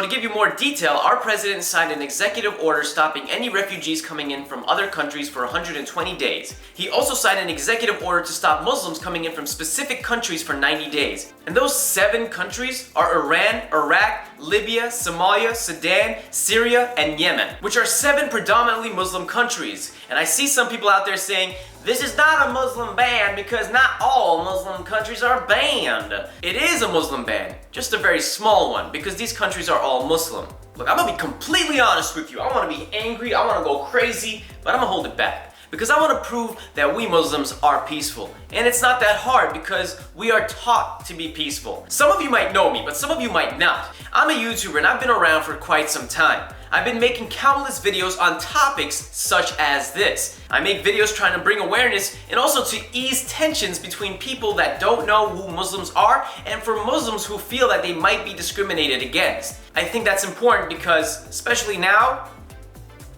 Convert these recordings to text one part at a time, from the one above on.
to give you more detail, our president signed an executive order stopping any refugees coming in from other countries for 120 days. He also signed an executive order to stop Muslims coming in from specific countries for 90 days. And those 7 countries are Iran, Iraq, Libya, Somalia, Sudan, Syria, and Yemen, which are 7 predominantly Muslim countries. And I see some people out there saying, this is not a Muslim ban because not all Muslim countries are banned. It is a Muslim ban, just a very small one, because these countries are all Muslim. Look, I'm gonna be completely honest with you. I wanna be angry, I wanna go crazy, but I'm gonna hold it back. Because I want to prove that we Muslims are peaceful. And it's not that hard because we are taught to be peaceful. Some of you might know me, but some of you might not. I'm a YouTuber and I've been around for quite some time. I've been making countless videos on topics such as this. I make videos trying to bring awareness and also to ease tensions between people that don't know who Muslims are and for Muslims who feel that they might be discriminated against. I think that's important because, especially now,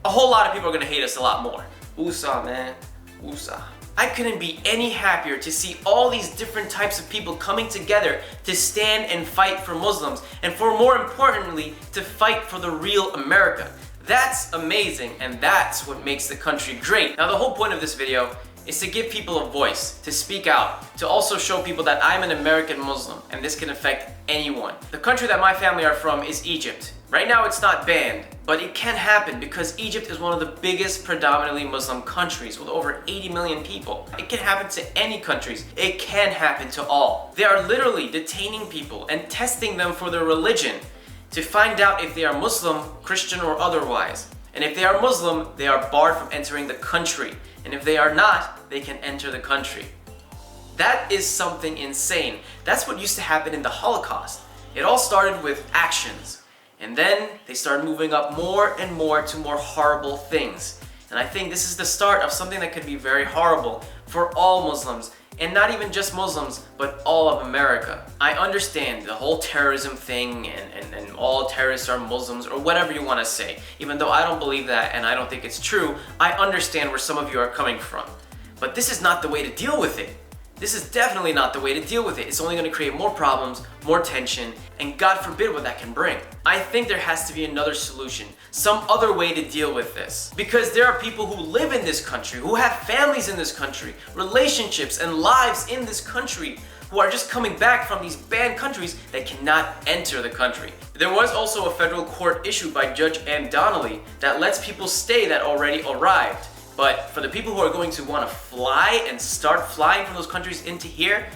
a whole lot of people are going to hate us a lot more. USA, man. USA. I couldn't be any happier to see all these different types of people coming together to stand and fight for Muslims, and for more importantly, to fight for the real America. That's amazing, and that's what makes the country great. Now, the whole point of this video is to give people a voice, to speak out, to also show people that I'm an American Muslim, and this can affect anyone. The country that my family are from is Egypt. Right now it's not banned, but it can happen because Egypt is one of the biggest predominantly Muslim countries with over 80 million people. It can happen to any countries. It can happen to all. They are literally detaining people and testing them for their religion to find out if they are Muslim, Christian, or otherwise. And if they are Muslim, they are barred from entering the country. And if they are not, they can enter the country. That is something insane. That's what used to happen in the Holocaust. It all started with actions. And then they started moving up more and more to more horrible things. And I think this is the start of something that could be very horrible for all Muslims. And not even just Muslims, but all of America. I understand the whole terrorism thing and all terrorists are Muslims or whatever you want to say. Even though I don't believe that and I don't think it's true, I understand where some of you are coming from. But this is not the way to deal with it. This is definitely not the way to deal with it. It's only going to create more problems, more tension, and God forbid what that can bring. I think there has to be another solution, some other way to deal with this. Because there are people who live in this country, who have families in this country, relationships and lives in this country, who are just coming back from these banned countries that cannot enter the country. There was also a federal court issued by Judge Ann Donnelly that lets people stay that already arrived. But for the people who are going to want to fly and start flying from those countries into here,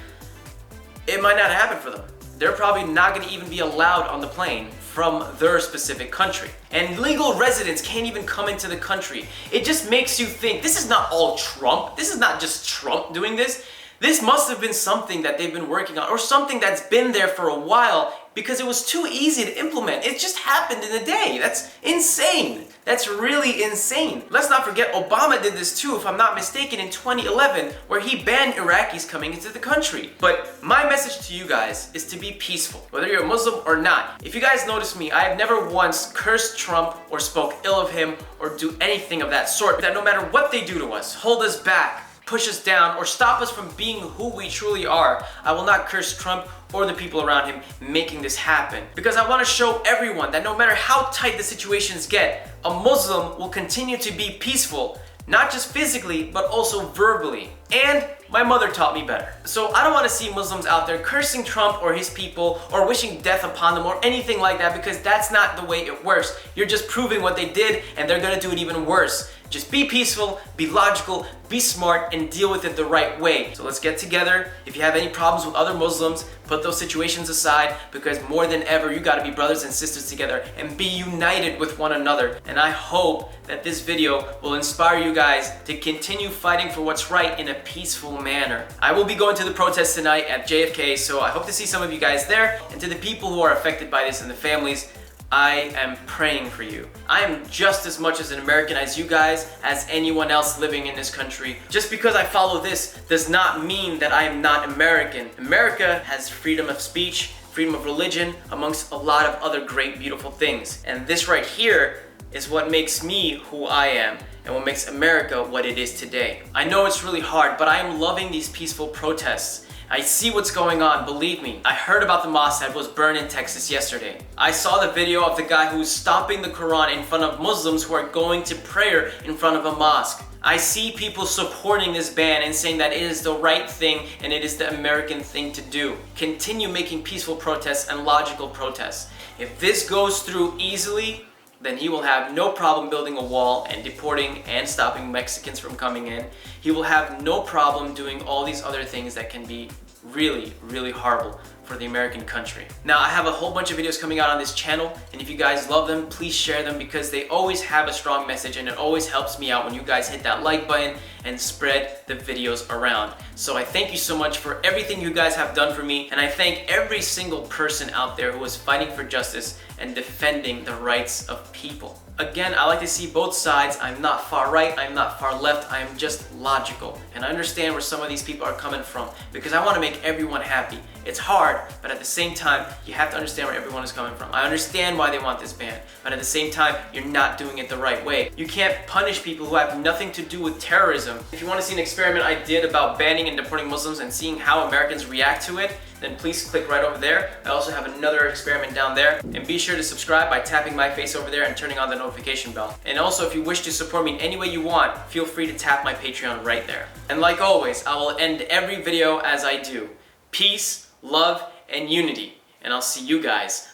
it might not happen for them. They're probably not going to even be allowed on the plane from their specific country. And legal residents can't even come into the country. It just makes you think, this is not all Trump. This is not just Trump doing this. This must have been something that they've been working on or something that's been there for a while because it was too easy to implement. It just happened in a day. That's insane. That's really insane. Let's not forget Obama did this too, if I'm not mistaken, in 2011, where he banned Iraqis coming into the country. But my message to you guys is to be peaceful, whether you're a Muslim or not. If you guys notice me, I have never once cursed Trump or spoke ill of him or do anything of that sort. That no matter what they do to us, hold us back, push us down, or stop us from being who we truly are, I will not curse Trump or the people around him making this happen. Because I want to show everyone that no matter how tight the situations get, a Muslim will continue to be peaceful, not just physically, but also verbally. And my mother taught me better. So I don't want to see Muslims out there cursing Trump or his people or wishing death upon them or anything like that, because that's not the way it works. You're just proving what they did and they're gonna do it even worse. Just be peaceful, be logical, be smart, and deal with it the right way. So let's get together. If you have any problems with other Muslims, put those situations aside, because more than ever, you gotta be brothers and sisters together and be united with one another. And I hope that this video will inspire you guys to continue fighting for what's right in a peaceful manner. I will be going to the protest tonight at JFK, so I hope to see some of you guys there. And to the people who are affected by this and the families, I am praying for you. I am just as much as an American as you guys, as anyone else living in this country. Just because I follow this does not mean that I am not American. America has freedom of speech, freedom of religion, amongst a lot of other great, beautiful things. And this right here is what makes me who I am. and what makes America what it is today. I know it's really hard, but I am loving these peaceful protests. I see what's going on, believe me. I heard about the mosque that was burned in Texas yesterday. I saw the video of the guy who was stomping the Quran in front of Muslims who are going to prayer in front of a mosque. I see people supporting this ban and saying that it is the right thing and it is the American thing to do. Continue making peaceful protests and logical protests. If this goes through easily, then he will have no problem building a wall and deporting and stopping Mexicans from coming in. He will have no problem doing all these other things that can be really, really horrible for the American country. Now, I have a whole bunch of videos coming out on this channel, and if you guys love them, please share them because they always have a strong message and it always helps me out when you guys hit that like button and spread the videos around. So I thank you so much for everything you guys have done for me, and I thank every single person out there who is fighting for justice and defending the rights of people. Again, I like to see both sides. I'm not far right, I'm not far left, I am just logical. And I understand where some of these people are coming from because I want to make everyone happy. It's hard, but at the same time, you have to understand where everyone is coming from. I understand why they want this ban, but at the same time, you're not doing it the right way. You can't punish people who have nothing to do with terrorism. If you want to see an experiment I did about banning and deporting Muslims and seeing how Americans react to it, then please click right over there. I also have another experiment down there. And be sure to subscribe by tapping my face over there and turning on the notification bell. And also, if you wish to support me in any way you want, feel free to tap my Patreon right there. And like always, I will end every video as I do. Peace, love, and unity. And I'll see you guys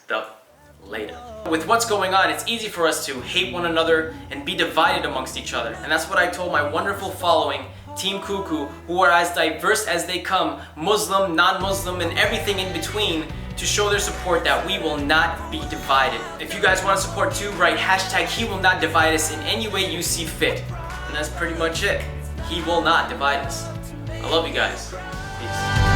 later. With what's going on, it's easy for us to hate one another and be divided amongst each other. And that's what I told my wonderful following, Team Cuckoo, who are as diverse as they come, Muslim, non-Muslim, and everything in between, to show their support that we will not be divided. If you guys want to support too, write hashtag He Will Not Divide Us in any way you see fit. And that's pretty much it. He will not divide us. I love you guys. Peace.